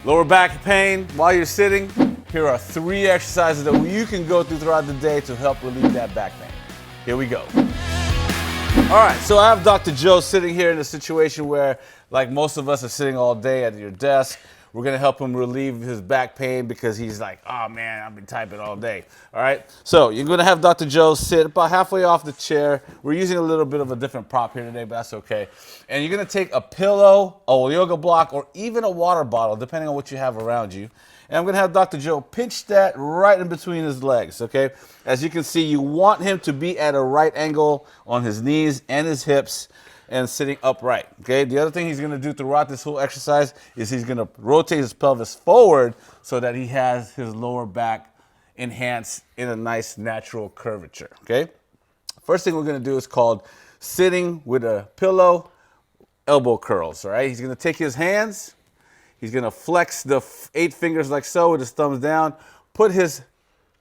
Lower back pain while you're sitting, here are 3 exercises that you can go through throughout the day to help relieve that back pain. Here we go. All right, so I have Dr. Joe sitting here in a situation where, like most of us are sitting all day at your desk. We're gonna help him relieve his back pain because he's like, oh man, I've been typing all day. All right, so you're gonna have Dr. Joe sit about halfway off the chair. We're using a little bit of a different prop here today, but that's okay. And you're gonna take a pillow, a yoga block, or even a water bottle, depending on what you have around you. And I'm gonna have Dr. Joe pinch that right in between his legs, okay? As you can see, you want him to be at a right angle on his knees and his hips and sitting upright, okay? The other thing he's gonna do throughout this whole exercise is he's gonna rotate his pelvis forward so that he has his lower back enhanced in a nice natural curvature, okay? First thing we're gonna do is called sitting with a pillow, elbow curls, all right? He's gonna take his hands, he's gonna flex the 8 fingers like so with his thumbs down, put his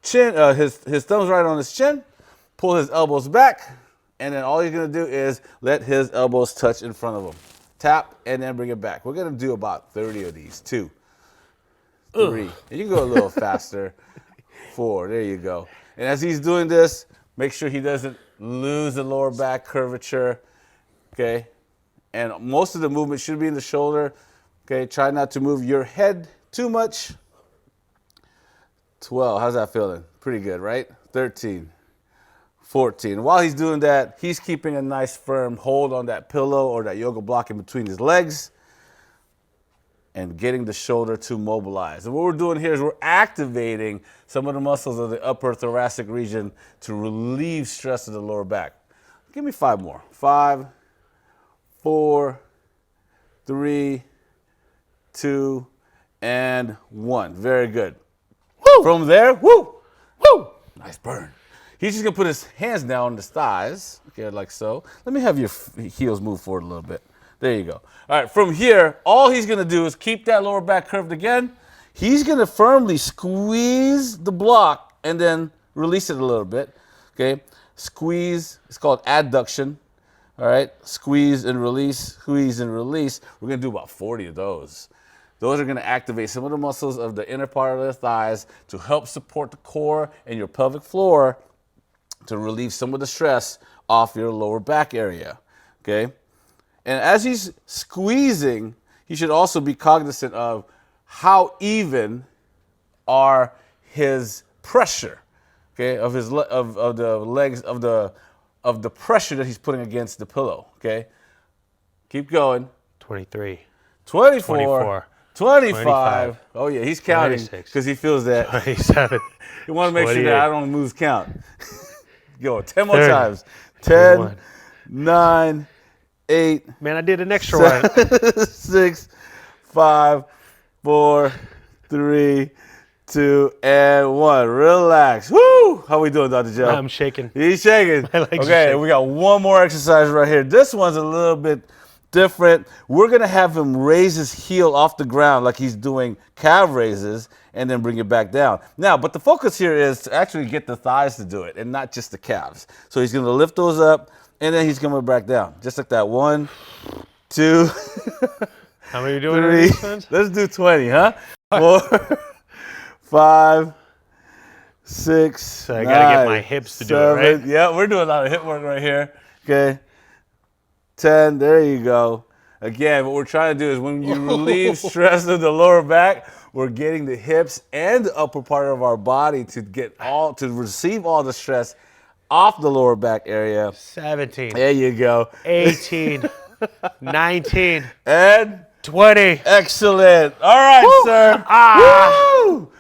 chin, his thumbs right on his chin, pull his elbows back, and then all you're gonna do is let his elbows touch in front of him. Tap and then bring it back. We're gonna do about 30 of these. 2, 3. And you can go a little faster. 4, there you go. And as he's doing this, make sure he doesn't lose the lower back curvature, okay? And most of the movement should be in the shoulder, okay? Try not to move your head too much. 12, how's that feeling? Pretty good, right? 13. 14. While he's doing that, he's keeping a nice firm hold on that pillow or that yoga block in between his legs and getting the shoulder to mobilize. And what we're doing here is we're activating some of the muscles of the upper thoracic region to relieve stress of the lower back. Give me 5 more. 5, 4, 3, 2, and 1. Very good. Woo! From there, woo, woo, nice burn. He's just gonna put his hands down on his thighs, okay, like so. Let me have your heels move forward a little bit. There you go. All right, from here, all he's gonna do is keep that lower back curved again. He's gonna firmly squeeze the block and then release it a little bit, okay? Squeeze, it's called adduction, all right? Squeeze and release, squeeze and release. We're gonna do about 40 of those. Those are gonna activate some of the muscles of the inner part of the thighs to help support the core and your pelvic floor to relieve some of the stress off your lower back area, okay? And as he's squeezing, he should also be cognizant of how even are his pressure, okay, of his of the legs of the pressure that he's putting against the pillow, okay? Keep going. 23. 24. 24. 25. Oh yeah, he's counting because he feels that. 27. You want to make sure that I don't lose count. Go 10 more 30, times. 10, 9, 8. Man, I did an extra 7, one. 6, 5, 4, 3, 2, and 1. Relax. Woo! How we doing, Dr. Joe? I'm shaking. He's shaking. My legs are Okay, shaking. we got one more exercise right here. This one's a little bit different. We're gonna have him raise his heel off the ground like he's doing calf raises and then bring it back down. Now, but the focus here is to actually get the thighs to do it and not just the calves. So he's gonna lift those up and then he's coming back down. Just like that. 1, 2, How many are you doing? 3. Let's do 20, huh? 4, 5, 6. So I gotta get my hips to do it, right? Yeah, we're doing a lot of hip work right here. Okay. 10, there you go. Again, what we're trying to do is when you relieve stress of the lower back, we're getting the hips and the upper part of our body to receive all the stress off the lower back area. 17. There you go. 18. 19. And 20. excellent. All right, Woo! sir. Woo!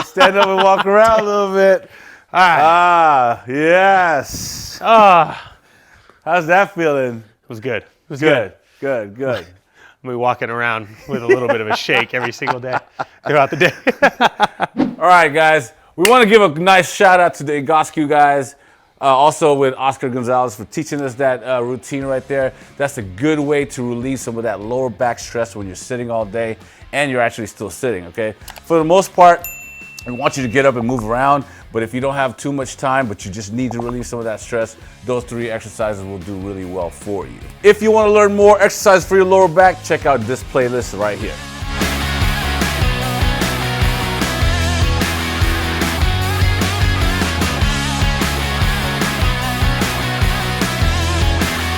Stand up and walk around a little bit. All right. Yes. How's that feeling? It was good. It was Good. good. Good. I'm be walking around with a little bit of a shake every single day throughout the day. All right, guys. We want to give a nice shout out to the Egoscue guys. Also with Oscar Gonzalez for teaching us that routine right there. That's a good way to relieve some of that lower back stress when you're sitting all day and you're actually still sitting, okay? For the most part, we want you to get up and move around, but if you don't have too much time, but you just need to relieve some of that stress, those 3 exercises will do really well for you. If you want to learn more exercise for your lower back, check out this playlist right here.